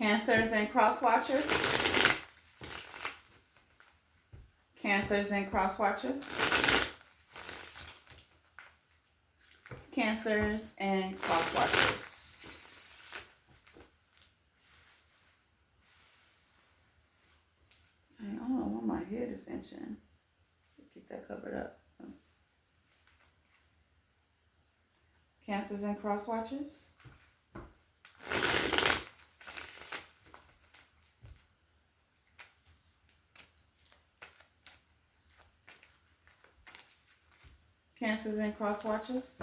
Cancers and cross watchers. Cancers and cross watchers. Cancers and cross watchers. I don't know why my head is itching. Keep that covered up. Cancers and cross watchers. Cancers and cross watchers.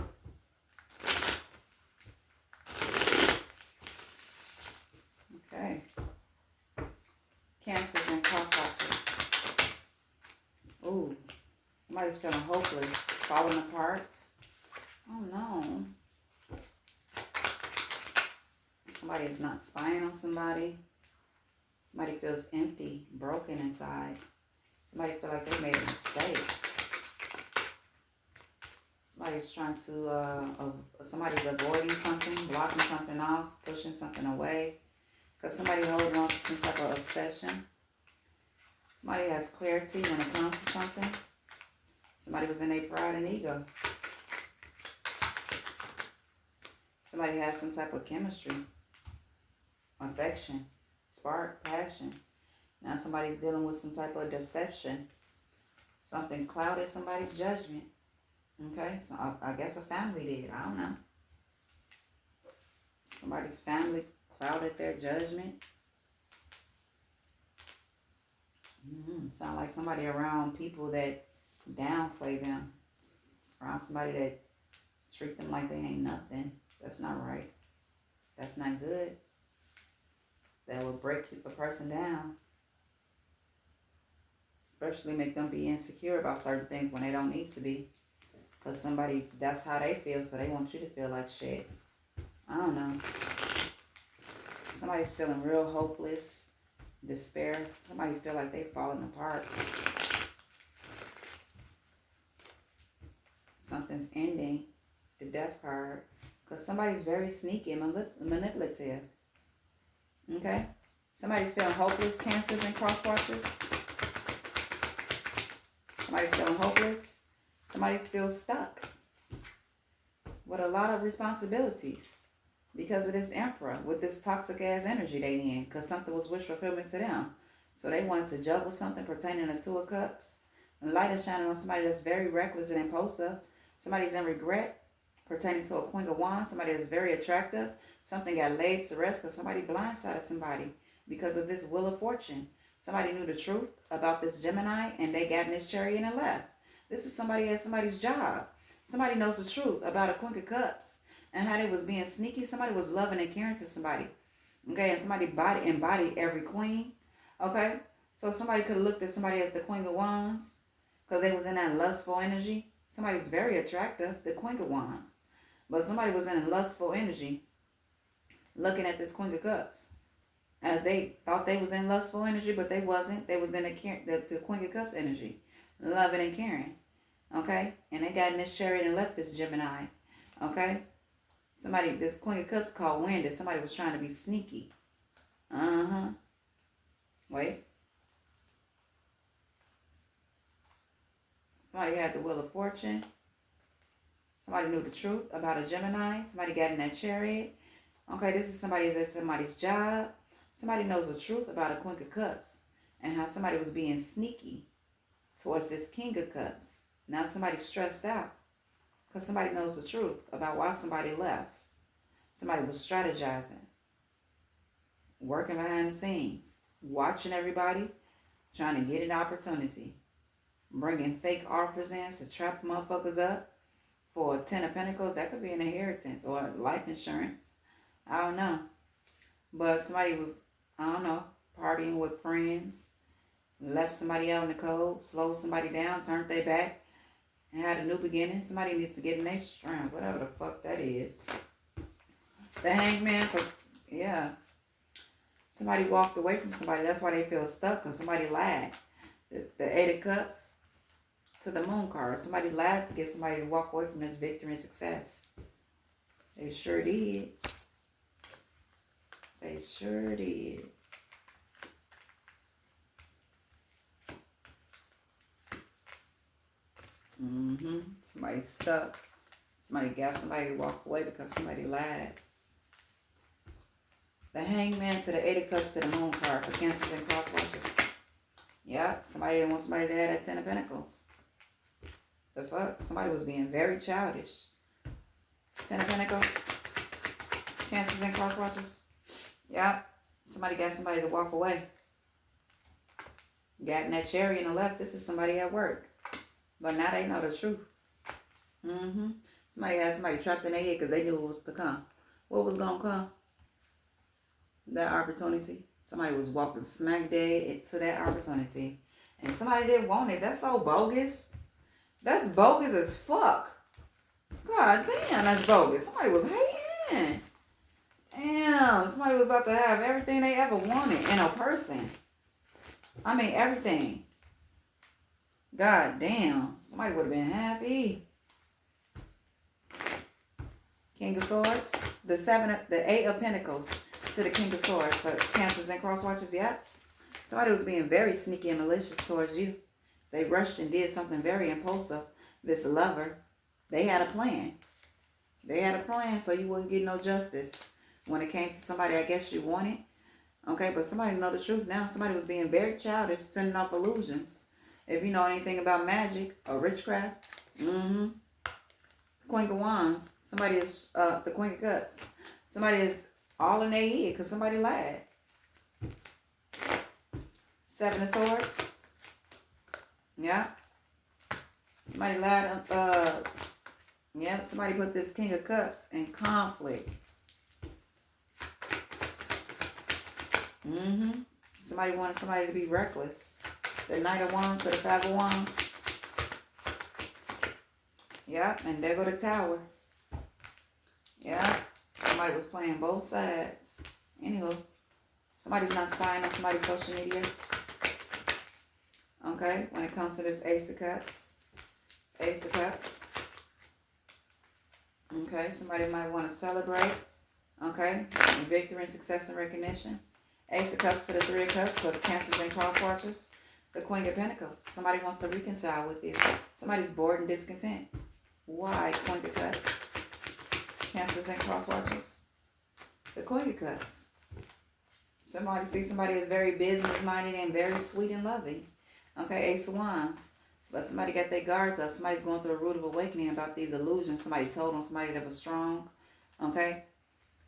Okay. Cancers and cross watchers. Ooh, somebody's feeling hopeless, falling apart. Oh no. Somebody is not spying on somebody. Somebody feels empty, broken inside. Somebody feel like they made a mistake. Somebody's trying to, somebody's avoiding something, blocking something off, pushing something away. Because somebody holding on to some type of obsession. Somebody has clarity when it comes to something. Somebody was in their pride and ego. Somebody has some type of chemistry, affection, spark, passion. Now somebody's dealing with some type of deception. Something clouded somebody's judgment. Okay, so I guess a family did. I don't know. Somebody's family clouded their judgment. Sound like somebody around people that downplay them. Around somebody that treat them like they ain't nothing. That's not right. That's not good. That will break a person down. Especially make them be insecure about certain things when they don't need to be. Because somebody, that's how they feel, so they want you to feel like shit. I don't know. Somebody's feeling real hopeless, despair. Somebody feel like they're falling apart. Something's ending. The death card. Because somebody's very sneaky and manipulative. Okay? Somebody's feeling hopeless, cancers and cross watchers. Somebody's feeling hopeless. Somebody feels stuck with a lot of responsibilities because of this emperor with this toxic ass energy they in, because something was wish fulfillment to them. So they wanted to juggle something pertaining to Two of Cups. And light is shining on somebody that's very reckless and impulsive. Somebody's in regret pertaining to a Queen of Wands. Somebody that's very attractive. Something got laid to rest because somebody blindsided somebody because of this Wheel of Fortune. Somebody knew the truth about this Gemini and they got in this chariot and left. This is somebody at somebody's job. Somebody knows the truth about a Queen of Cups and how they was being sneaky. Somebody was loving and caring to somebody. Okay, and somebody embodied every queen. Okay, so somebody could have looked at somebody as the Queen of Wands because they was in that lustful energy. Somebody's very attractive, the Queen of Wands. But somebody was in a lustful energy looking at this Queen of Cups. As they thought they was in lustful energy, but they wasn't. They was in the Queen of Cups energy. Loving and caring. Okay? And they got in this chariot and left this Gemini. Okay? Somebody, this Queen of Cups called wind, that somebody was trying to be sneaky. Wait. Somebody had the Wheel of Fortune. Somebody knew the truth about a Gemini. Somebody got in that chariot. Okay, this is somebody that's at somebody's job. Somebody knows the truth about a Queen of Cups and how somebody was being sneaky towards this King of Cups. Now somebody's stressed out because somebody knows the truth about why somebody left. Somebody was strategizing, working behind the scenes, watching everybody, trying to get an opportunity, bringing fake offers in to trap motherfuckers up for a 10 of Pentacles. That could be an inheritance or life insurance. I don't know. But somebody was, I don't know, partying with friends, left somebody out in the cold, slowed somebody down, turned their back, and had a new beginning. Somebody needs to get in their strength, whatever the fuck that is. The Hangman, yeah. Somebody walked away from somebody. That's why they feel stuck, because somebody lied. The Eight of Cups to the Moon card. Somebody lied to get somebody to walk away from this victory and success. They sure did. They sure did. Somebody stuck. Somebody got somebody to walk away because somebody lied. The Hangman to the Eight of Cups to the Moon card for Cancers and cross watchers. Yep, somebody didn't want somebody to have that Ten of Pentacles. The fuck? Somebody was being very childish. Ten of Pentacles. Cancers and cross watchers. Yep. Somebody got somebody to walk away. Got in that chariot on the left. This is somebody at work. But now they know the truth. Somebody had somebody trapped in their head because they knew what was to come. What was going to come? That opportunity. Somebody was walking smack dead into that opportunity. And somebody didn't want it. That's so bogus. That's bogus as fuck. God damn, that's bogus. Somebody was hating. Damn, somebody was about to have everything they ever wanted in a person. I mean, everything. God damn. Somebody would have been happy. King of Swords. The Eight of Pentacles to the King of Swords for Cancers and cross watchers. Yep. Somebody was being very sneaky and malicious towards you. They rushed and did something very impulsive. This lover, they had a plan. They had a plan so you wouldn't get no justice. When it came to somebody I guess you wanted. Okay, but somebody know the truth now. Somebody was being very childish, sending off illusions. If you know anything about magic or witchcraft. Queen of Wands. Somebody is the Queen of Cups. Somebody is all in their head because somebody lied. Seven of Swords. Yeah. Somebody lied. Yeah, somebody put this King of Cups in conflict. Somebody wanted somebody to be reckless. The Knight of Wands to the Five of Wands. Yep, and there go the Tower. Yeah, somebody was playing both sides. Anywho, somebody's not spying on somebody's social media. Okay, when it comes to this Ace of Cups. Ace of Cups. Okay, somebody might want to celebrate. Okay, victory and success and recognition. Ace of Cups to the Three of Cups for the Cancers and cross watchers. The Queen of Pentacles. Somebody wants to reconcile with you. Somebody's bored and discontent. Why Queen of Cups? Cancers and cross watchers. The Queen of Cups. Somebody sees somebody is very business-minded and very sweet and loving. Okay, Ace of Wands. But somebody got their guards up. Somebody's going through a root of awakening about these illusions. Somebody told them somebody that was strong. Okay?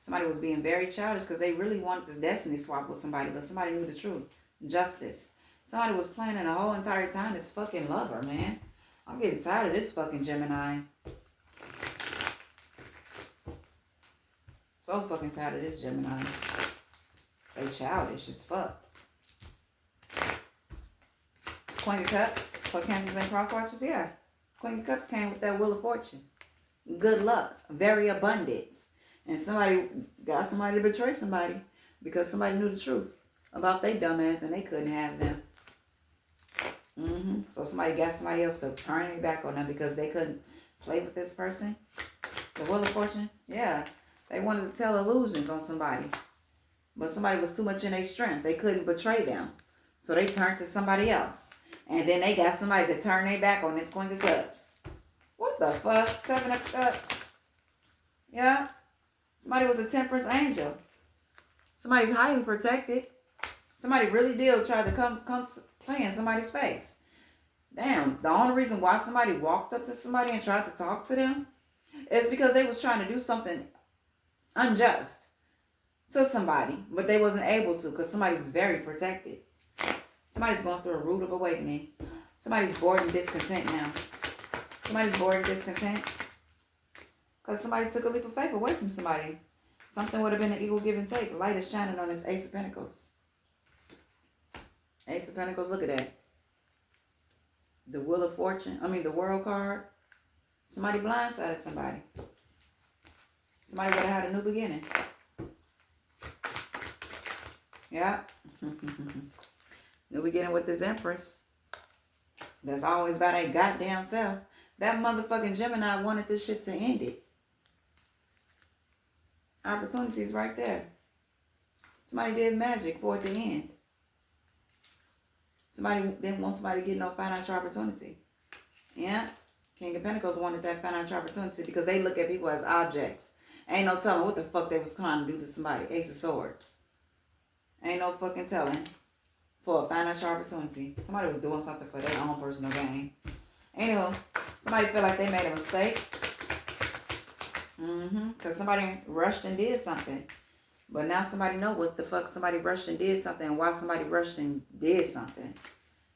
Somebody was being very childish because they really wanted to destiny swap with somebody, but somebody knew the truth. Justice. Somebody was planning the whole entire time this fucking lover, man. I'm getting tired of this fucking Gemini. So fucking tired of this Gemini. They childish as fuck. Queen of Cups for Cancers and cross watchers, yeah. Queen of Cups came with that Wheel of Fortune. Good luck. Very abundant. And somebody got somebody to betray somebody because somebody knew the truth about their dumbass and they couldn't have them. So somebody got somebody else to turn it back on them because they couldn't play with this person. The Wheel of Fortune, yeah. They wanted to tell illusions on somebody. But somebody was too much in their strength. They couldn't betray them. So they turned to somebody else. And then they got somebody to turn their back on this Queen of Cups. What the fuck? Seven of Cups. Yeah. Somebody was a temperance angel. Somebody's highly protected. Somebody really did try to come play in somebody's face. Damn, the only reason why somebody walked up to somebody and tried to talk to them is because they was trying to do something unjust to somebody, but they wasn't able to because somebody's very protected. Somebody's going through a root of awakening. Somebody's bored and discontent now. Somebody's bored and discontent because somebody took a leap of faith away from somebody. Something would have been an equal give and take. Light is shining on this Ace of Pentacles. Ace of Pentacles, look at that. The Wheel of Fortune. The World card. Somebody blindsided somebody. Somebody would have had a new beginning. Yeah. New beginning with this Empress. That's always by that goddamn self. That motherfucking Gemini wanted this shit to end it. Opportunities right there. Somebody did magic for it to end. Somebody didn't want somebody to get no financial opportunity. Yeah. King of Pentacles wanted that financial opportunity because they look at people as objects. Ain't no telling what the fuck they was trying to do to somebody. Ace of Swords. Ain't no fucking telling. For a financial opportunity. Somebody was doing something for their own personal gain. Anywho, somebody feel like they made a mistake. Because somebody rushed and did something. But now somebody know what the fuck somebody rushed and did something and why somebody rushed and did something.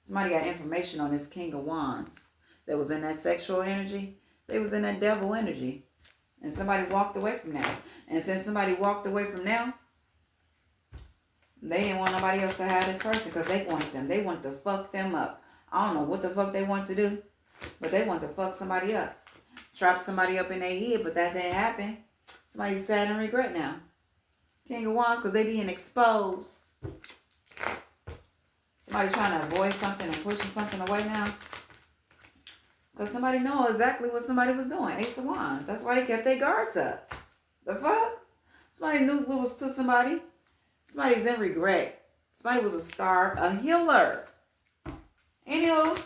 Somebody got information on this King of Wands. That was in that sexual energy. They was in that devil energy. And somebody walked away from that. And since somebody walked away from now, they didn't want nobody else to have this person because they wanted them. They wanted to fuck them up. I don't know what the fuck they want to do, but they want to fuck somebody up. Trap somebody up in their head, but that didn't happen. Somebody's sad and regret now. King of Wands, because they being exposed. Somebody trying to avoid something and pushing something away now. Because somebody know exactly what somebody was doing. Ace of Wands. That's why they kept their guards up. The fuck? Somebody knew what was to somebody. Somebody's in regret. Somebody was a star, a healer. Anywho,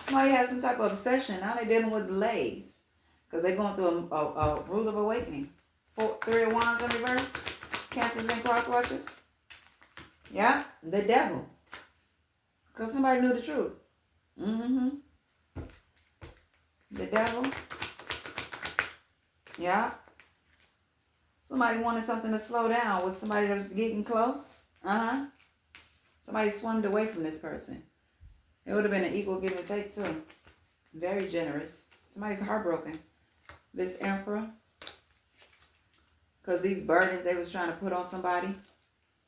somebody has some type of obsession. Now they're dealing with delays. Because they're going through a root of awakening. 3 of Wands in reverse. Cancers and cross watches. Yeah, the devil. Because somebody knew the truth. The devil. Yeah. Somebody wanted something to slow down with somebody that was getting close. Somebody swung away from this person. It would have been an equal give and take too. Very generous. Somebody's heartbroken. This Emperor. Because these burdens they was trying to put on somebody,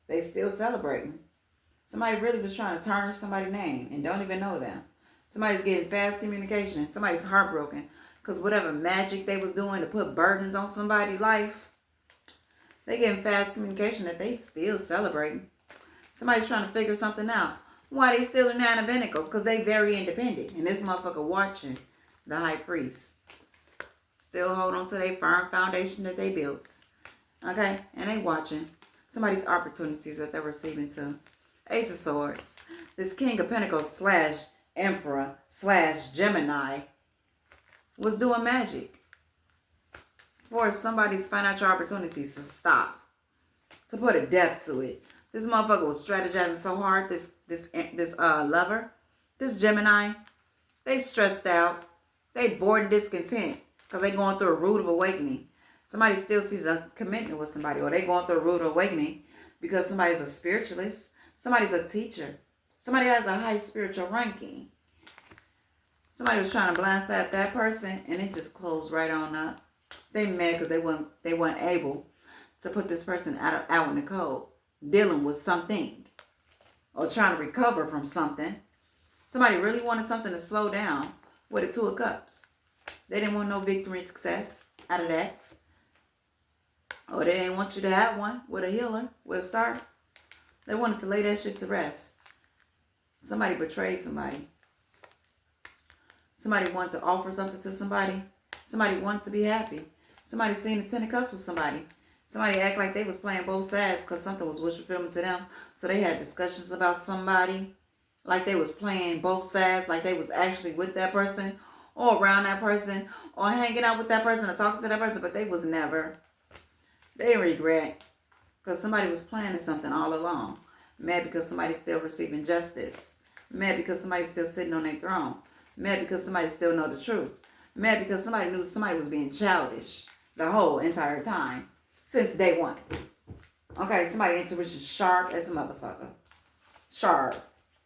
they still celebrating. Somebody really was trying to tarnish somebody's name and don't even know them. Somebody's getting fast communication. Somebody's heartbroken. Because whatever magic they was doing to put burdens on somebody's life, they getting fast communication that they still celebrating. Somebody's trying to figure something out. Why they still in Nine of Pentacles? Because they very independent. And this motherfucker watching the High Priest. Still hold on to their firm foundation that they built. Okay? And they watching somebody's opportunities that they're receiving too. Ace of Swords. This King of Pentacles / Emperor / Gemini was doing magic for somebody's financial opportunities to stop, to put a depth to it. This motherfucker was strategizing so hard. This lover, this Gemini, they stressed out. They bored and discontent because they going through a root of awakening. Somebody still sees a commitment with somebody, or they going through a root of awakening because somebody's a spiritualist, somebody's a teacher, somebody has a high spiritual ranking. Somebody was trying to blindside that person, and it just closed right on up. They mad because they weren't able to put this person out in the cold, dealing with something, or trying to recover from something. Somebody really wanted something to slow down with a 2 of Cups. They didn't want no victory and success out of that. Or they didn't want you to have one with a healer, with a star. They wanted to lay that shit to rest. Somebody betrayed somebody. Somebody wanted to offer something to somebody. Somebody wanted to be happy. Somebody seen the 10 of Cups with somebody. Somebody act like they was playing both sides because something was wish fulfillment to them. So they had discussions about somebody. Like they was playing both sides. Like they was actually with that person. Or around that person. Or hanging out with that person or talking to that person. But they was never. They regret. Because somebody was planning something all along. Mad because somebody's still receiving justice. Mad because somebody's still sitting on their throne. Mad because somebody still know the truth. Mad because somebody knew somebody was being childish the whole entire time. Since day one. Okay, somebody intuition sharp as a motherfucker. Sharp.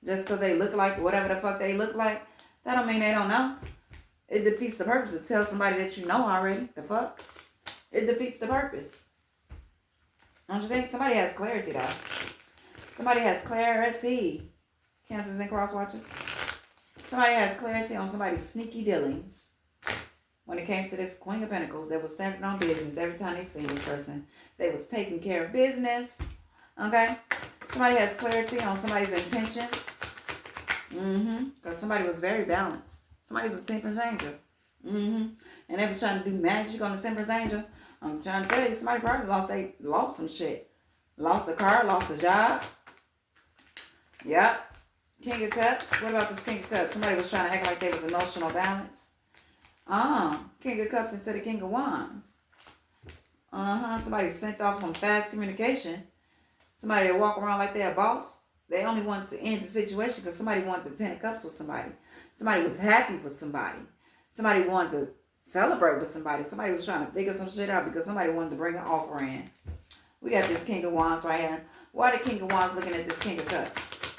Just because they look like whatever the fuck they look like, that don't mean they don't know. It defeats the purpose to tell somebody that you know already. The fuck? It defeats the purpose. Don't you think? Somebody has clarity though. Somebody has clarity. Cancers and cross watches. Somebody has clarity on somebody's sneaky dealings. When it came to this Queen of Pentacles, they was standing on business every time they see this person. They was taking care of business. Okay? Somebody has clarity on somebody's intentions. Because somebody was very balanced. Somebody was a Temperance Angel. And they was trying to do magic on the Temperance Angel. I'm trying to tell you, somebody probably lost some shit. Lost a car, lost a job. Yep. King of Cups. What about this King of Cups? Somebody was trying to act like they was emotional balance. King of Cups into the King of Wands. Somebody sent off on fast communication. Somebody that walk around like they're a boss. They only wanted to end the situation because somebody wanted the 10 of Cups with somebody. Somebody was happy with somebody. Somebody wanted to celebrate with somebody. Somebody was trying to figure some shit out because somebody wanted to bring an offer in. We got this King of Wands right here. Why the King of Wands looking at this King of Cups?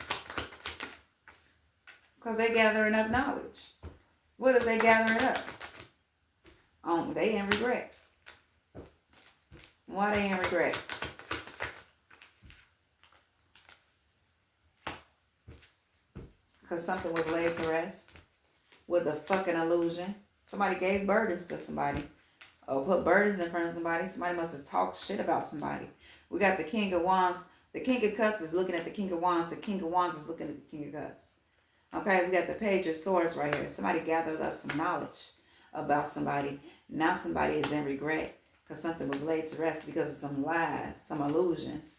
Because they gathering up knowledge. What is they gathering up? They in regret. Why they in regret? Because something was laid to rest with a fucking illusion. Somebody gave burdens to somebody. Or put burdens in front of somebody. Somebody must have talked shit about somebody. We got the King of Wands. The King of Cups is looking at the King of Wands. The King of Wands is looking at the King of Cups. Okay, we got the Page of Swords right here. Somebody gathered up some knowledge about somebody. Now somebody is in regret because something was laid to rest because of some lies, some illusions.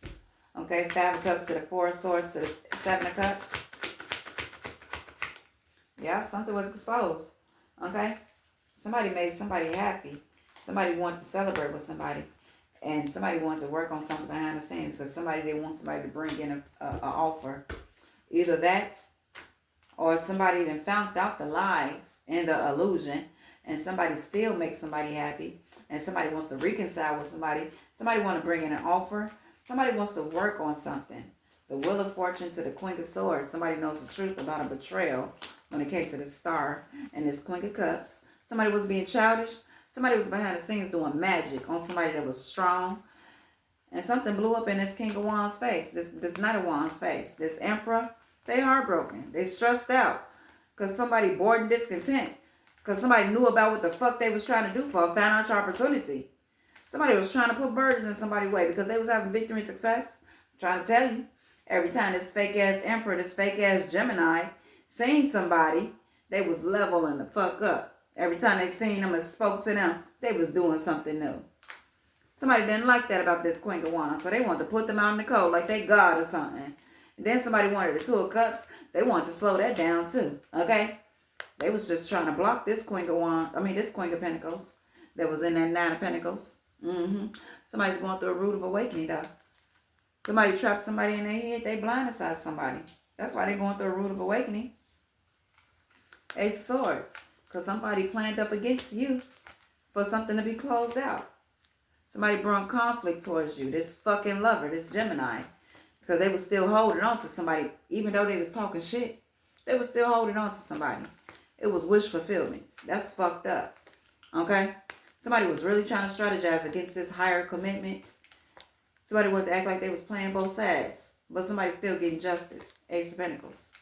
Okay, 5 of Cups to the 4 of Swords to the 7 of Cups. Yeah, something was exposed. Okay, somebody made somebody happy. Somebody wanted to celebrate with somebody. And somebody wanted to work on something behind the scenes because they want somebody to bring in an offer. Either that, or somebody then found out the lies and the illusion, and somebody still makes somebody happy, and somebody wants to reconcile with somebody. Somebody wants to bring in an offer. Somebody wants to work on something. The Wheel of Fortune to the Queen of Swords. Somebody knows the truth about a betrayal when it came to the Star and this Queen of Cups. Somebody was being childish. Somebody was behind the scenes doing magic on somebody that was strong. And something blew up in this King of Wands face. This Knight of Wands face. This Emperor. They heartbroken. They stressed out. Because somebody bored and discontent. Because somebody knew about what the fuck they was trying to do for a financial opportunity. Somebody was trying to put burdens in somebody's way because they was having victory and success. I'm trying to tell you. Every time this fake ass Emperor, this fake ass Gemini seen somebody, they was leveling the fuck up. Every time they seen them and spoke to them, they was doing something new. Somebody didn't like that about this Queen of Wands. So they wanted to put them out in the cold like they God or something. And then somebody wanted the 2 of Cups. They wanted to slow that down too. Okay? They was just trying to block this Queen of Wands. This Queen of Pentacles that was in that 9 of Pentacles. Somebody's going through a root of awakening though. Somebody trapped somebody in their head. They blindsided somebody. That's why they're going through a root of awakening. Ace of Swords. Because somebody planned up against you for something to be closed out. Somebody brought conflict towards you. This fucking lover, this Gemini. Because they were still holding on to somebody. Even though they was talking shit. They were still holding on to somebody. It was wish fulfillment. That's fucked up. Okay? Somebody was really trying to strategize against this higher commitment. Somebody wanted to act like they was playing both sides. But somebody's still getting justice. Ace of Pentacles.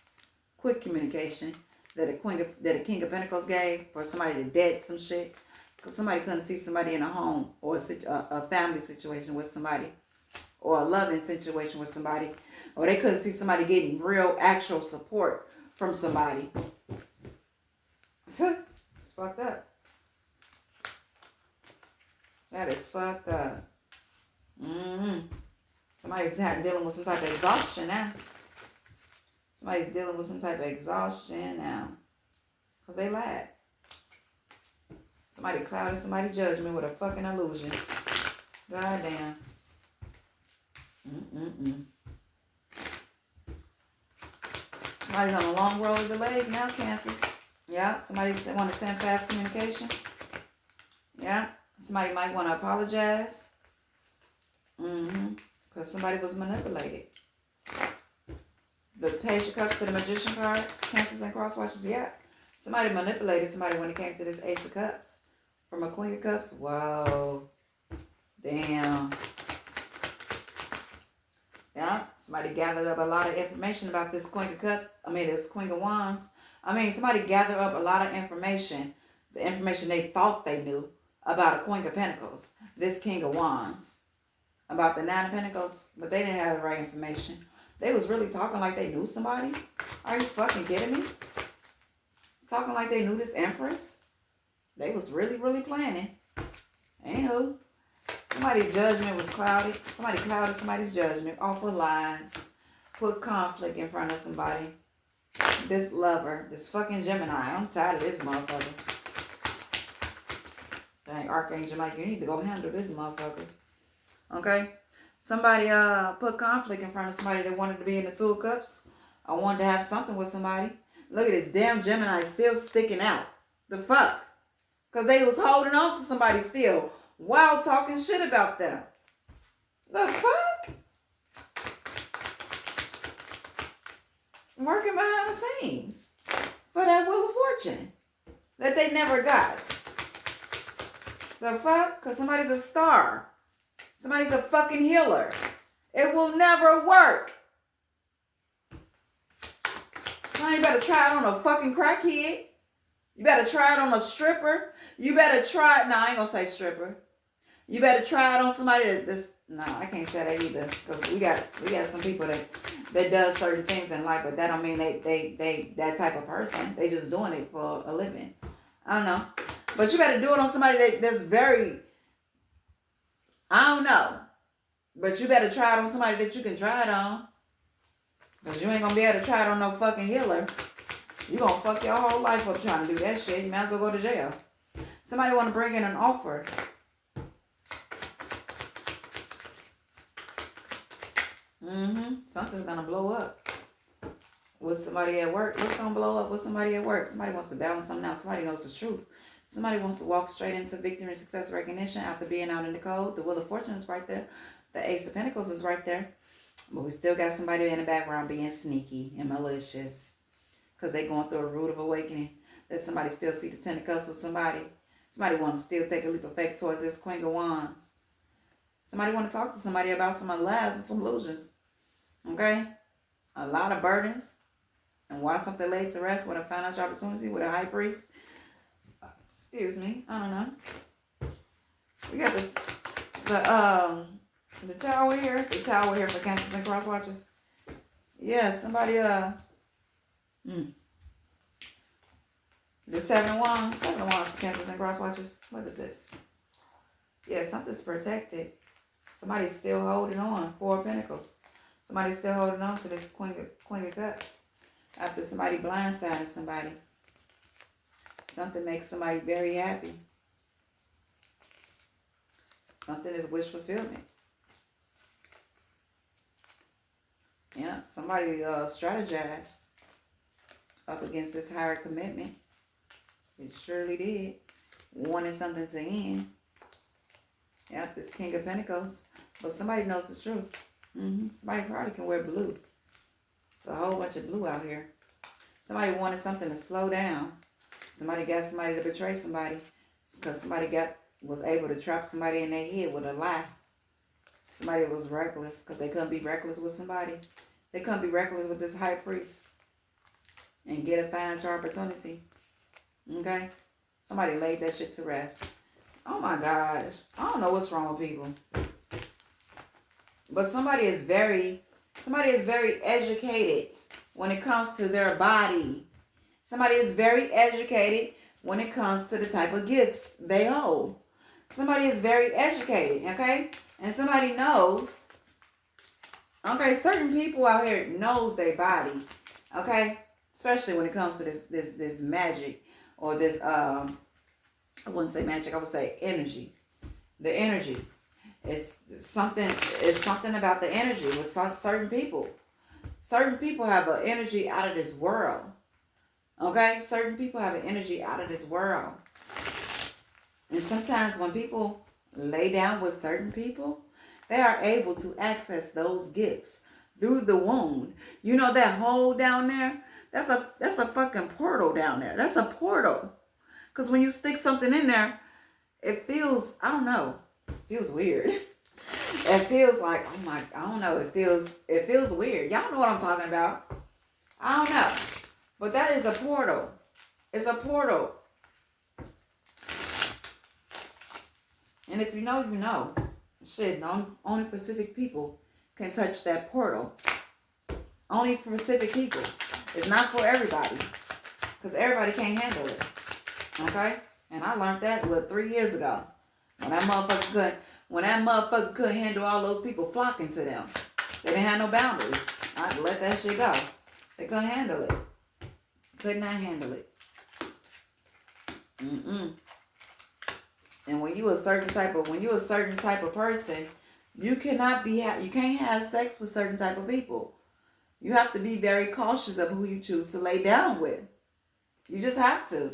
Quick communication. That a King of Pentacles gave for somebody to dead some shit. Because somebody couldn't see somebody in a home or a family situation with somebody. Or a loving situation with somebody. Or they couldn't see somebody getting real actual support from somebody. It's fucked up. That is fucked up. Somebody's dealing with some type of exhaustion now. Somebody's dealing with some type of exhaustion now. Because they lied. Somebody clouded somebody's judgment with a fucking illusion. Goddamn. Somebody's on a long road of delays now, Cancers. Yeah, somebody want to send fast communication. Yeah, somebody might want to apologize. Because somebody was manipulated. The Page of Cups to the Magician card. Cancers and crosswatchers. Yeah. Somebody manipulated somebody when it came to this Ace of Cups. From a Queen of Cups. Whoa. Damn. Yeah. Somebody gathered up a lot of information about this Queen of Cups. This Queen of Wands. Somebody gathered up a lot of information. The information they thought they knew about a Queen of Pentacles. This King of Wands. About the 9 of Pentacles. But they didn't have the right information. They was really talking like they knew somebody. Are you fucking kidding me? Talking like they knew this Empress. They was really, really planning. Anywho. Somebody's judgment was clouded. Somebody clouded somebody's judgment off of lies. Put conflict in front of somebody. This lover, this fucking Gemini. I'm tired of this motherfucker. Dang, Archangel Mike, you need to go handle this motherfucker. Okay? Somebody put conflict in front of somebody that wanted to be in the Two of Cups. I wanted to have something with somebody. Look at this damn Gemini still sticking out. The fuck? Because they was holding on to somebody still while talking shit about them. The fuck? Working behind the scenes for that Wheel of Fortune that they never got. The fuck? Because somebody's a star. Somebody's a fucking healer. It will never work. Now you better try it on a fucfucking crackhead. You better try it on a stripper. You better try it. No, I ain't gonna say stripper. You better try it on somebody that's. No, I can't say that either. Because we got some people that does certain things in life, but that don't mean they that type of person. They just doing it for a living. I don't know. But you better do it on somebody that's very, I don't know. But you better try it on somebody that you can try it on. Because you ain't going to be able to try it on no fucking healer. You going to fuck your whole life up trying to do that shit. You might as well go to jail. Somebody want to bring in an offer. Something's going to blow up with somebody at work. What's going to blow up with somebody at work? Somebody wants to balance something out. Somebody knows the truth. Somebody wants to walk straight into victory and success recognition after being out in the cold. The Wheel of Fortune is right there. The Ace of Pentacles is right there. But we still got somebody in the background being sneaky and malicious. Because they're going through a root of awakening. That somebody still see the Ten of Cups with somebody. Somebody want to still take a leap of faith towards this Queen of Wands. Somebody want to talk to somebody about some lies and some illusions. Okay? A lot of burdens. And why something laid to rest with a financial opportunity with a high priest. Excuse me. I don't know. We got the tower here. The tower here for Cancers and Cross Watchers. Yeah, somebody the Seven of Wands. Seven of Wands for Cancers and Cross Watchers. What is this? Yeah, something's protected. Somebody's still holding on. Four of Pentacles. Somebody's still holding on to this Queen of Cups. After somebody blindsided somebody. Something makes somebody very happy. Something is wish fulfillment. Yeah, somebody strategized up against this higher commitment. It surely did. Wanted something to end. Yeah, this King of Pentacles. But somebody knows the truth. Somebody probably can wear blue. It's a whole bunch of blue out here. Somebody wanted something to slow down. Somebody got somebody to betray somebody. Because somebody was able to trap somebody in their head with a lie. Somebody was reckless because they couldn't be reckless with somebody. They couldn't be reckless with this high priest and get a financial opportunity. Okay? Somebody laid that shit to rest. Oh my gosh. I don't know what's wrong with people. But somebody is very educated when it comes to their body. Somebody is very educated when it comes to the type of gifts they hold. Somebody is very educated, okay? And somebody knows, okay, certain people out here knows their body, okay? Especially when it comes to this magic or this, I wouldn't say magic, I would say energy. The energy. It's something about the energy with certain people. Certain people have an energy out of this world. Okay? Certain people have an energy out of this world. And sometimes when people lay down with certain people, they are able to access those gifts through the wound. You know that hole down there? That's a fucking portal down there. That's a portal. Because when you stick something in there, it feels, I don't know, it feels weird. It feels like, oh my, I don't know, it feels weird. Y'all know what I'm talking about. I don't know. But that is a portal. It's a portal. And if you know, you know. Shit, only Pacific people can touch that portal. Only Pacific people. It's not for everybody. Because everybody can't handle it. Okay? And I learned that, 3 years ago. When that motherfucker when that motherfucker couldn't handle all those people flocking to them. They didn't have no boundaries. I'd let that shit go. They couldn't handle it. Could not handle it. And when you a certain type of person, you cannot be you can't have sex with certain type of people. You have to be very cautious of who you choose to lay down with. You just have to.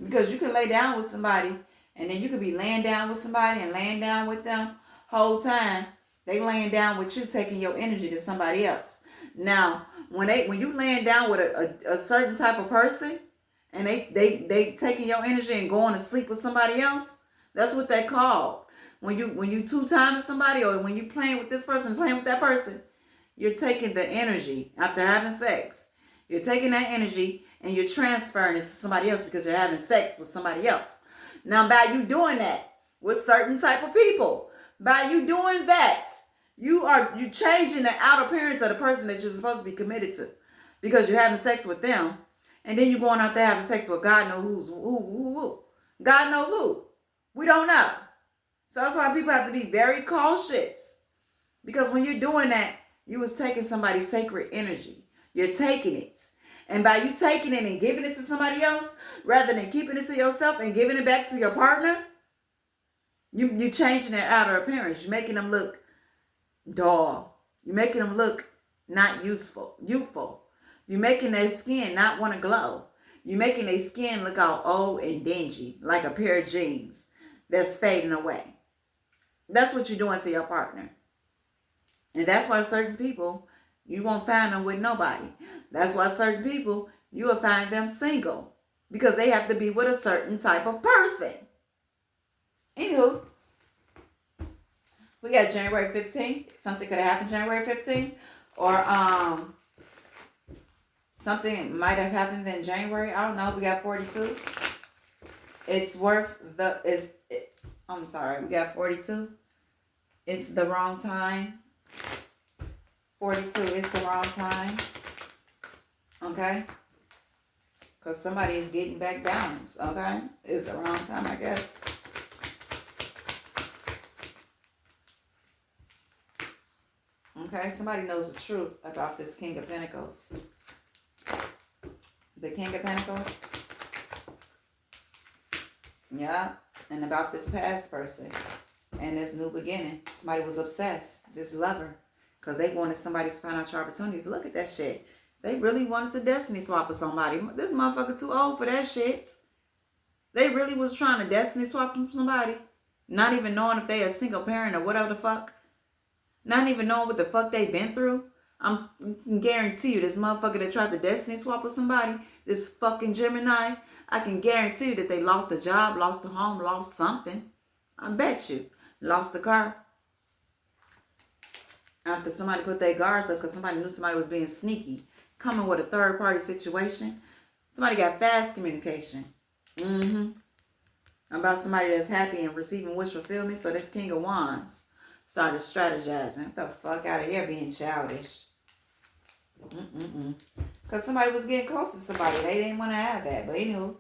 Because you can lay down with somebody and then you could be laying down with somebody and laying down with them whole time. They laying down with you, taking your energy to somebody else. Now, when you laying down with a certain type of person and they taking your energy and going to sleep with somebody else, that's what they call. When you two-timing somebody or when you playing with this person, playing with that person, you're taking the energy after having sex. You're taking that energy and you're transferring it to somebody else because you're having sex with somebody else. Now, by you doing that with certain type of people, by you doing that, you changing the outer appearance of the person that you're supposed to be committed to because you're having sex with them. And then you're going out there having sex with God knows who. God knows who. We don't know. So that's why people have to be very cautious. Because when you're doing that, you was taking somebody's sacred energy. You're taking it. And by you taking it and giving it to somebody else, rather than keeping it to yourself and giving it back to your partner, you're changing their outer appearance. You're making them look dull. You're making them look not youthful. You're making their skin not want to glow. You're making their skin look all old and dingy, like a pair of jeans that's fading away. That's what you're doing to your partner. And that's why certain people, you won't find them with nobody. That's why certain people, you will find them single. Because they have to be with a certain type of person. Anywho, we got January 15th. Something could have happened January 15th. Or something might have happened in January. I don't know. We got 42. It's worth I'm sorry. We got 42. It's the wrong time. 42 is the wrong time. Okay? Because somebody is getting back balance. Okay? It's the wrong time, I guess. Okay? Somebody knows the truth about this King of Pentacles. The King of Pentacles. Yeah. And about this past person. And this new beginning. Somebody was obsessed. This lover. Because they wanted somebody to find out your opportunities. Look at that shit. They really wanted to destiny swap with somebody. This motherfucker too old for that shit. They really was trying to destiny swap from somebody. Not even knowing if they a single parent or whatever the fuck. Not even knowing what the fuck they been through. I can guarantee you this motherfucker that tried to destiny swap with somebody, this fucking Gemini, I can guarantee you that they lost a job, lost a home, lost something. I bet you. Lost a car. After somebody put their guards up because somebody knew somebody was being sneaky. Coming with a third party situation. Somebody got fast communication. About somebody that's happy and receiving wish fulfillment. So this King of Wands started strategizing. Get the fuck out of here being childish. Because somebody was getting close to somebody. They didn't want to have that. But anywho,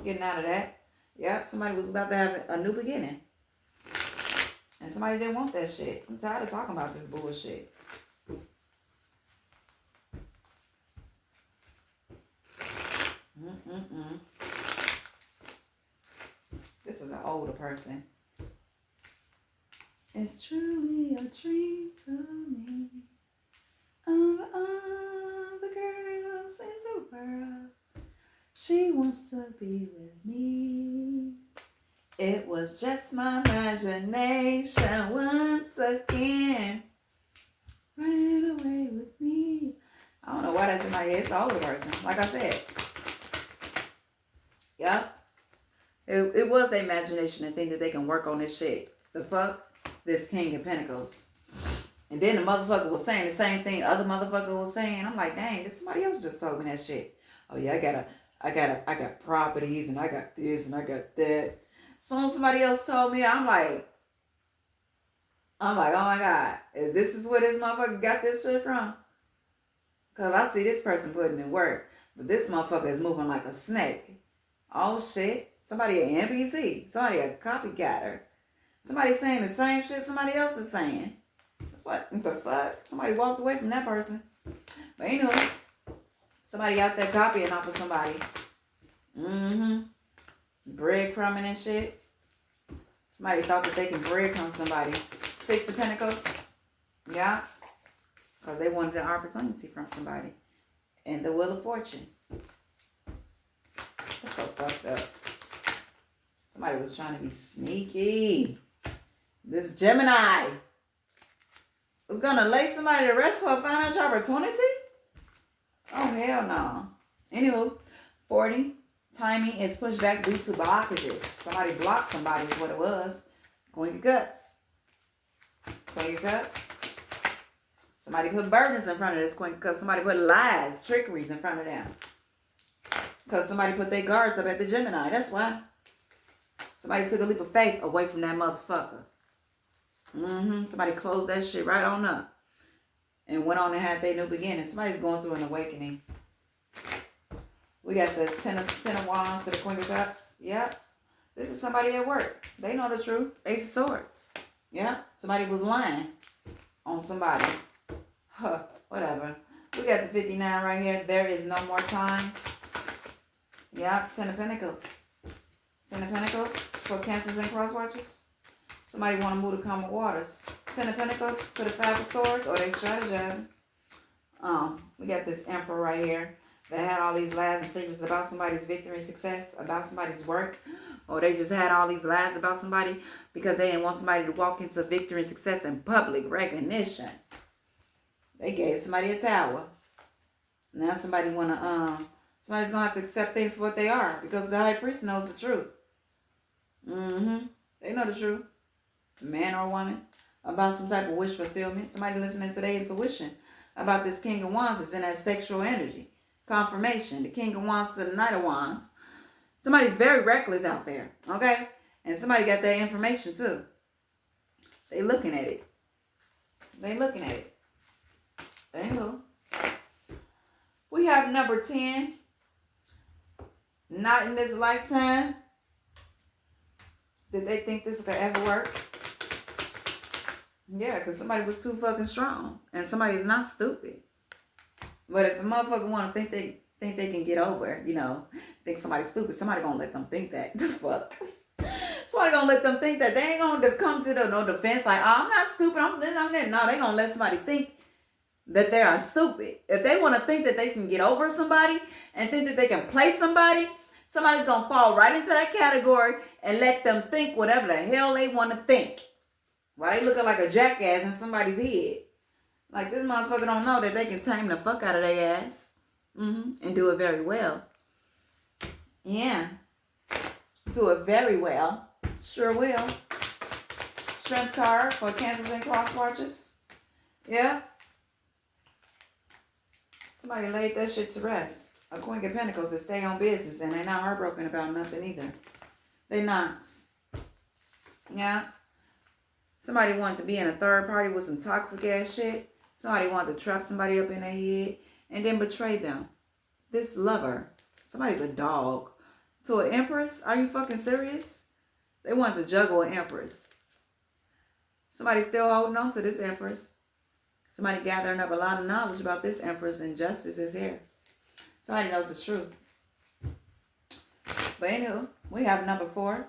getting out of that. Yep, somebody was about to have a new beginning. And somebody didn't want that shit. I'm tired of talking about this bullshit. This is an older person. It's truly a dream to me of all the girls in the world. She wants to be with me. It was just my imagination once again. Ran away with me. I don't know why that's in my head. It's an older person. Like I said. Yeah. It was the imagination and think that they can work on this shit. The fuck? This King of Pentacles. And then the motherfucker was saying the same thing other motherfucker was saying. I'm like, dang, this somebody else just told me that shit. Oh yeah, I got properties and I got this and I got that. So somebody else told me, I'm like, oh my God, is this where this motherfucker got this shit from? Because I see this person putting in work, but this motherfucker is moving like a snake. Oh shit, somebody an NPC, somebody a copycatter, Somebody saying the same shit somebody else is saying. That's what the fuck? Somebody walked away from that person. But you know, somebody out there copying off of somebody. Breadcrumbing and shit. Somebody thought that they can breadcrumb somebody. 6 of Pentacles. Yeah. Because they wanted an opportunity from somebody. And the Wheel of Fortune. That's so fucked up. Somebody was trying to be sneaky. This Gemini was going to lay somebody to rest for a financial opportunity? Oh, hell no. Anywho, 40. Timing is pushed back due to blockages. Somebody blocked somebody is what it was. Queen of Cups. Queen of Cups. Somebody put burdens in front of this Queen of Cups. Somebody put lies, trickeries in front of them. Because somebody put their guards up at the Gemini. That's why. Somebody took a leap of faith away from that motherfucker. Somebody closed that shit right on up. And went on and had their new beginning. Somebody's going through an awakening. We got the Ten of Wands to the Queen of Cups. Yep. This is somebody at work. They know the truth. Ace of Swords. Yep. Somebody was lying on somebody. Whatever. We got the 59 right here. There is no more time. Yep. 10 of Pentacles. 10 of Pentacles for Cancers and Cross Watchers. Somebody want to move to calmer waters. 10 of Pentacles to the 5 of Swords, or they strategizing. We got this Emperor right here that had all these lies and secrets about somebody's victory and success, about somebody's work, or they just had all these lies about somebody because they didn't want somebody to walk into victory and success and public recognition. They gave somebody a tower. Now somebody's gonna have to accept things for what they are because the High Priest knows the truth. They know the truth. Man or woman, about some type of wish fulfillment. Somebody listening today intuition about this King of Wands is in that sexual energy. Confirmation. The King of Wands to the Knight of Wands. Somebody's very reckless out there. Okay? And somebody got that information too. They looking at it. They looking at it. Anywho. We have number 10. Not in this lifetime. Did they think this could ever work? Yeah, because somebody was too fucking strong. And somebody's not stupid. But if a motherfucker want to think they can get over, think somebody's stupid, somebody gonna let them think that. The fuck? Somebody gonna let them think that. They ain't gonna come to no defense like, oh, I'm not stupid, I'm this, I'm that. No, they gonna let somebody think that they are stupid. If they want to think that they can get over somebody and think that they can play somebody, somebody's gonna fall right into that category and let them think whatever the hell they want to think. Why they looking like a jackass in somebody's head? Like, this motherfucker don't know that they can tame the fuck out of their ass. And do it very well. Yeah. Do it very well. Sure will. Strength card for Cancers and Cross Watchers. Yeah. Somebody laid that shit to rest. A Queen of Pentacles that stay on business and they're not heartbroken about nothing either. They not. Yeah. Somebody wanted to be in a third party with some toxic ass shit. Somebody wanted to trap somebody up in their head and then betray them. This lover. Somebody's a dog. To an empress? Are you fucking serious? They want to juggle an empress. Somebody's still holding on to this empress. Somebody gathering up a lot of knowledge about this empress, and justice is here. Somebody knows the truth. But anywho, we have number 4.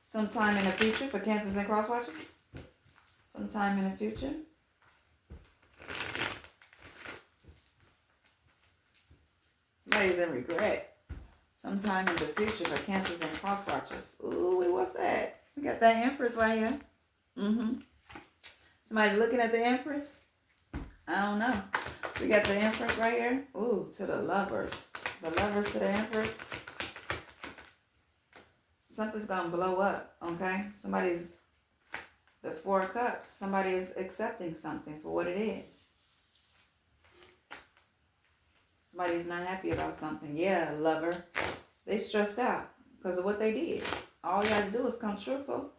Sometime in the future for Cancers and Cross Watchers. Sometime in the future. Somebody's in regret. Sometime in the future for Cancers and Cross Watchers. Ooh, what's that? We got that Empress right here. Somebody looking at the Empress? I don't know. We got the Empress right here. Ooh, to the Lovers. The Lovers to the Empress. Something's going to blow up, okay? Somebody's, the 4 of Cups. Somebody is accepting something for what it is. Somebody's not happy about something. Yeah, lover. They stressed out because of what they did. All you have to do is come truthful,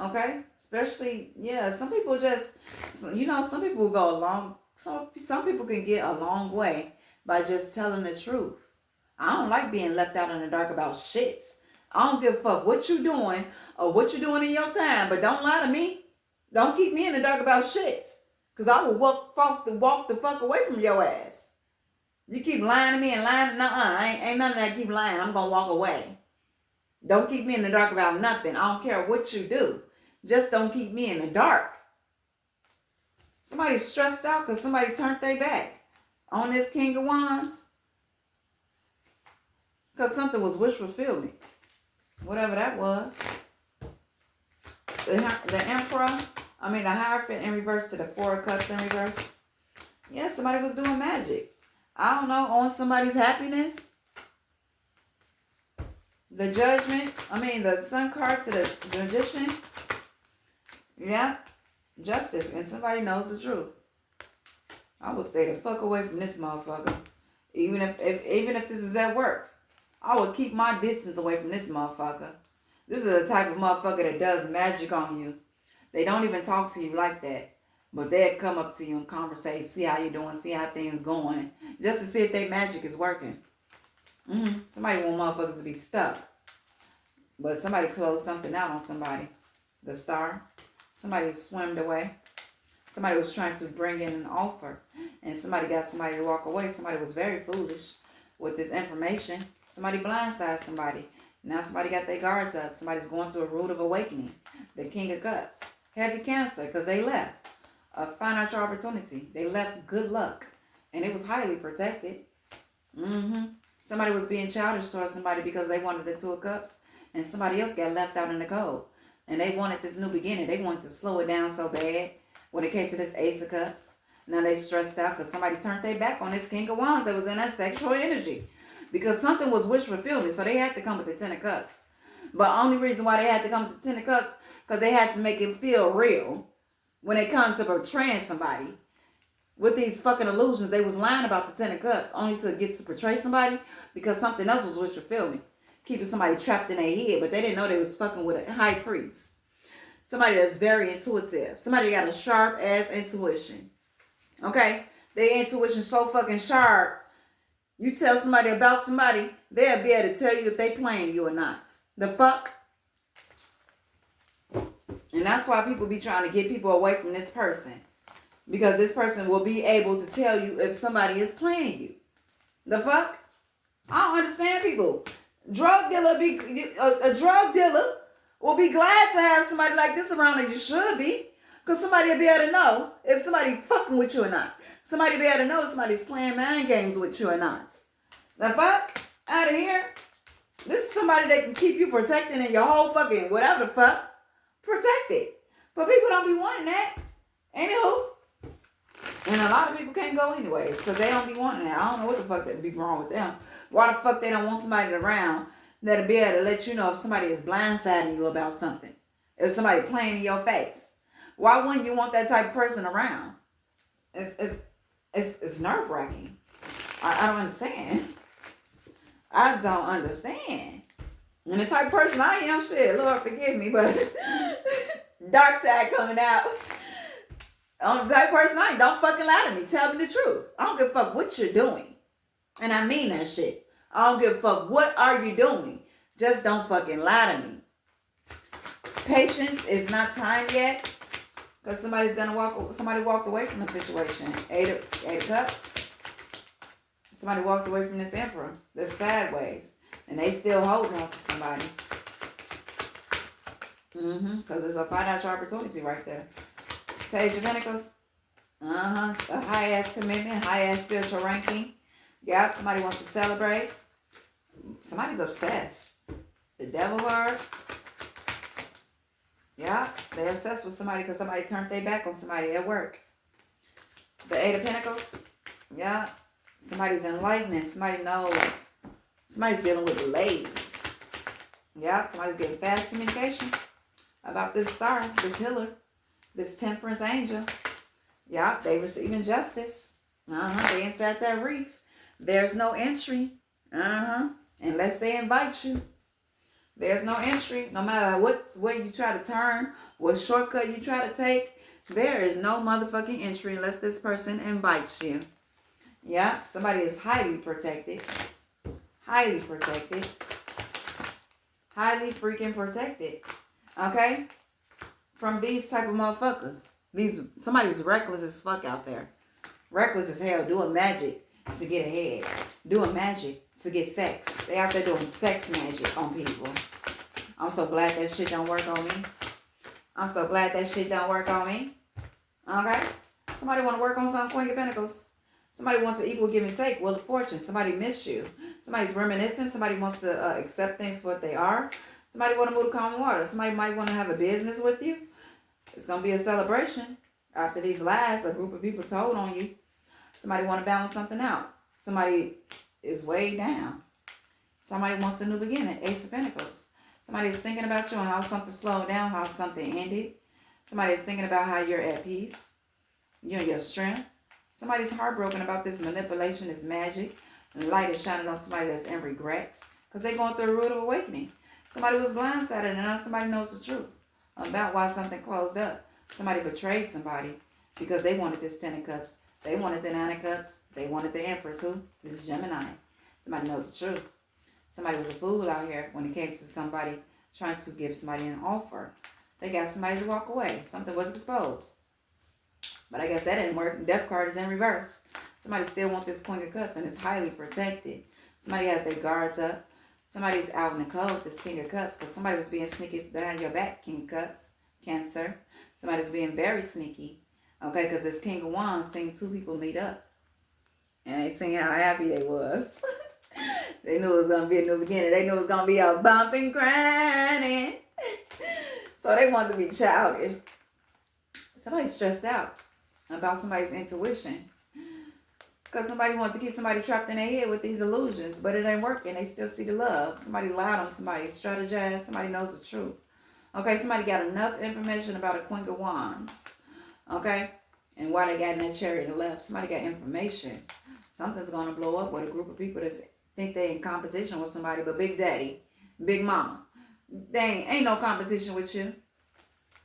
okay? Especially, yeah, some people just, some people go a long, some people can get a long way by just telling the truth. I don't like being left out in the dark about shit. I don't give a fuck what you doing or what you're doing in your time. But don't lie to me. Don't keep me in the dark about shit. Because I will walk the fuck away from your ass. You keep lying to me and lying. Nuh-uh. Ain't none of that keep lying. I'm going to walk away. Don't keep me in the dark about nothing. I don't care what you do. Just don't keep me in the dark. Somebody's stressed out because somebody turned their back on this King of Wands. Because something was wish fulfillment. Whatever that was. The Emperor, the Hierophant in reverse to the Four of Cups in reverse. Yeah, somebody was doing magic. I don't know, on somebody's happiness. The Judgment, the Sun card to the Magician. Yeah, Justice, and somebody knows the truth. I will stay the fuck away from this motherfucker. Even if this is at work. I will keep my distance away from this motherfucker. This is the type of motherfucker that does magic on you. They don't even talk to you like that. But they'll come up to you and conversate, see how you're doing, see how things going. Just to see if their magic is working. Somebody want motherfuckers to be stuck. But somebody closed something out on somebody. The Star. Somebody swam away. Somebody was trying to bring in an offer. And somebody got somebody to walk away. Somebody was very foolish with this information. Somebody blindsided somebody. Now somebody got their guards up. Somebody's going through a root of awakening. The King of Cups. Heavy Cancer because they left a financial opportunity. They left good luck. And it was highly protected. Somebody was being childish towards somebody because they wanted the Two of Cups. And somebody else got left out in the cold. And they wanted this new beginning. They wanted to slow it down so bad. When it came to this Ace of Cups. Now they stressed out because somebody turned their back on this King of Wands that was in that sexual energy. Because something was wish fulfillment. So they had to come with the Ten of Cups. But only reason why they had to come with the Ten of Cups, because they had to make it feel real. When it comes to portraying somebody. With these fucking illusions, they was lying about the Ten of Cups. Only to get to portray somebody. Because something else was wish fulfillment. Keeping somebody trapped in their head. But they didn't know they was fucking with a high priest. Somebody that's very intuitive. Somebody got a sharp ass intuition. Okay? Their intuition so fucking sharp. You tell somebody about somebody, they'll be able to tell you if they playing you or not. The fuck? And that's why people be trying to get people away from this person. Because this person will be able to tell you if somebody is playing you. The fuck? I don't understand people. A drug dealer will be glad to have somebody like this around, and you should be. Because somebody will be able to know if somebody fucking with you or not. Somebody will be able to know if somebody's playing mind games with you or not. The fuck? Out of here. This is somebody that can keep you protected in your whole fucking whatever the fuck. Protected. But people don't be wanting that. Anywho. And a lot of people can't go anyways. Because they don't be wanting that. I don't know what the fuck that be wrong with them. Why the fuck they don't want somebody around that'll be able to let you know if somebody is blindsiding you about something. If somebody playing in your face. Why wouldn't you want that type of person around? It's nerve-wracking. I don't understand. I don't understand. And the type of person I am, shit, Lord forgive me, but dark side coming out. I'm the type of person I ain't. Don't fucking lie to me. Tell me the truth. I don't give a fuck what you're doing. And I mean that shit. I don't give a fuck what are you doing. Just don't fucking lie to me. Patience is not time yet. Because somebody walked away from a situation. Eight of Cups. Somebody walked away from this Emperor. They're sideways. And they still holding on to somebody. Because there's a financial opportunity right there. Page of Pentacles. A high-ass commitment. High-ass spiritual ranking. Yeah, somebody wants to celebrate. Somebody's obsessed. The Devil card. Yeah, they're obsessed with somebody because somebody turned their back on somebody at work. The Eight of Pentacles. Yeah. Somebody's enlightening. Somebody knows. Somebody's dealing with delays. Yeah. Somebody's getting fast communication about this star, this healer, this temperance angel. Yeah. They receiving justice. They inside that reef. There's no entry. Unless they invite you. There's no entry. No matter what way you try to turn, what shortcut you try to take, there is no motherfucking entry unless this person invites you. Yeah, somebody is highly protected. Highly protected. Highly freaking protected. Okay? From these type of motherfuckers. Somebody's reckless as fuck out there. Reckless as hell. Doing magic to get ahead. Doing magic to get sex. They out there doing sex magic on people. I'm so glad that shit don't work on me. I'm so glad that shit don't work on me. Okay? Somebody want to work on some Queen of Pentacles. Somebody wants to equal give and take. Wheel of Fortune. Somebody missed you. Somebody's reminiscing. Somebody wants to accept things for what they are. Somebody want to move to calm water. Somebody might want to have a business with you. It's going to be a celebration. After these lies a group of people told on you. Somebody want to balance something out. Somebody is way down. Somebody wants a new beginning. Ace of Pentacles. Somebody's thinking about you and how something slowed down, how something ended. Somebody's thinking about how you're at peace. You and your strength. Somebody's heartbroken about this manipulation, this magic. And light is shining on somebody that's in regrets. Because they're going through a root of awakening. Somebody was blindsided and now somebody knows the truth about why something closed up. Somebody betrayed somebody because they wanted this 10 of Cups. They wanted the 9 of Cups. They wanted the Empress. Who? This is Gemini. Somebody knows the truth. Somebody was a fool out here when it came to somebody trying to give somebody an offer. They got somebody to walk away. Something was exposed. But I guess that didn't work. Death card is in reverse. Somebody still wants this Queen of Cups and it's highly protected. Somebody has their guards up. Somebody's out in the cold, this King of Cups, because somebody was being sneaky behind your back, King of Cups, Cancer. Somebody's being very sneaky, okay, because this King of Wands seen two people meet up. And they seen how happy they was. They knew it was going to be a new beginning. They knew it was going to be a bump and grinding. So they wanted to be childish. Somebody's stressed out about somebody's intuition. Because somebody wanted to keep somebody trapped in their head with these illusions. But it ain't working. They still see the love. Somebody lied on somebody. Strategized. Somebody knows the truth. Okay, somebody got enough information about a Queen of Wands. Okay? And why they got in that chariot and left. Somebody got information. Something's going to blow up with a group of people that think they in competition with somebody. But Big Daddy, Big Mama, they ain't no competition with you.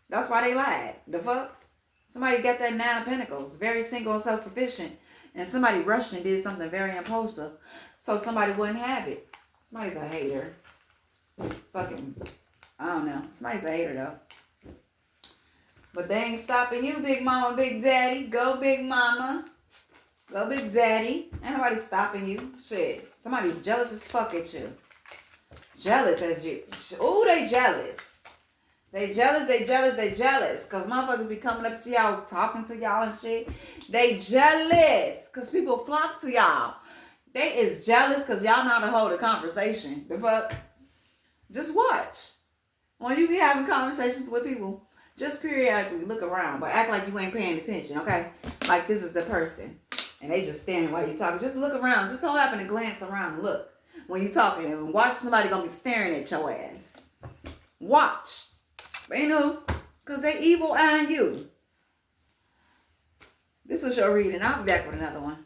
That's why they lied. The fuck? Somebody got that 9 of Pentacles. Very single and self-sufficient. And somebody rushed and did something very impulsive. So somebody wouldn't have it. Somebody's a hater. Fucking, I don't know. Somebody's a hater though. But they ain't stopping you, Big Mama, Big Daddy. Go Big Mama. Go Big Daddy. Ain't nobody stopping you. Shit. Somebody's jealous as fuck at you. Jealous as you. Ooh, they jealous. They jealous, they jealous, they jealous. Because motherfuckers be coming up to y'all, talking to y'all and shit. They jealous. Because people flock to y'all. They is jealous because y'all know how to hold a conversation. The fuck? Just watch. When you be having conversations with people, just periodically look around. But act like you ain't paying attention, okay? Like this is the person. And they just staring while you talking. Just look around. Just so happen to glance around and look. When you talking and watch somebody gonna be staring at your ass. Watch. But you know, because they evil eyeing you. This was your reading. I'll be back with another one.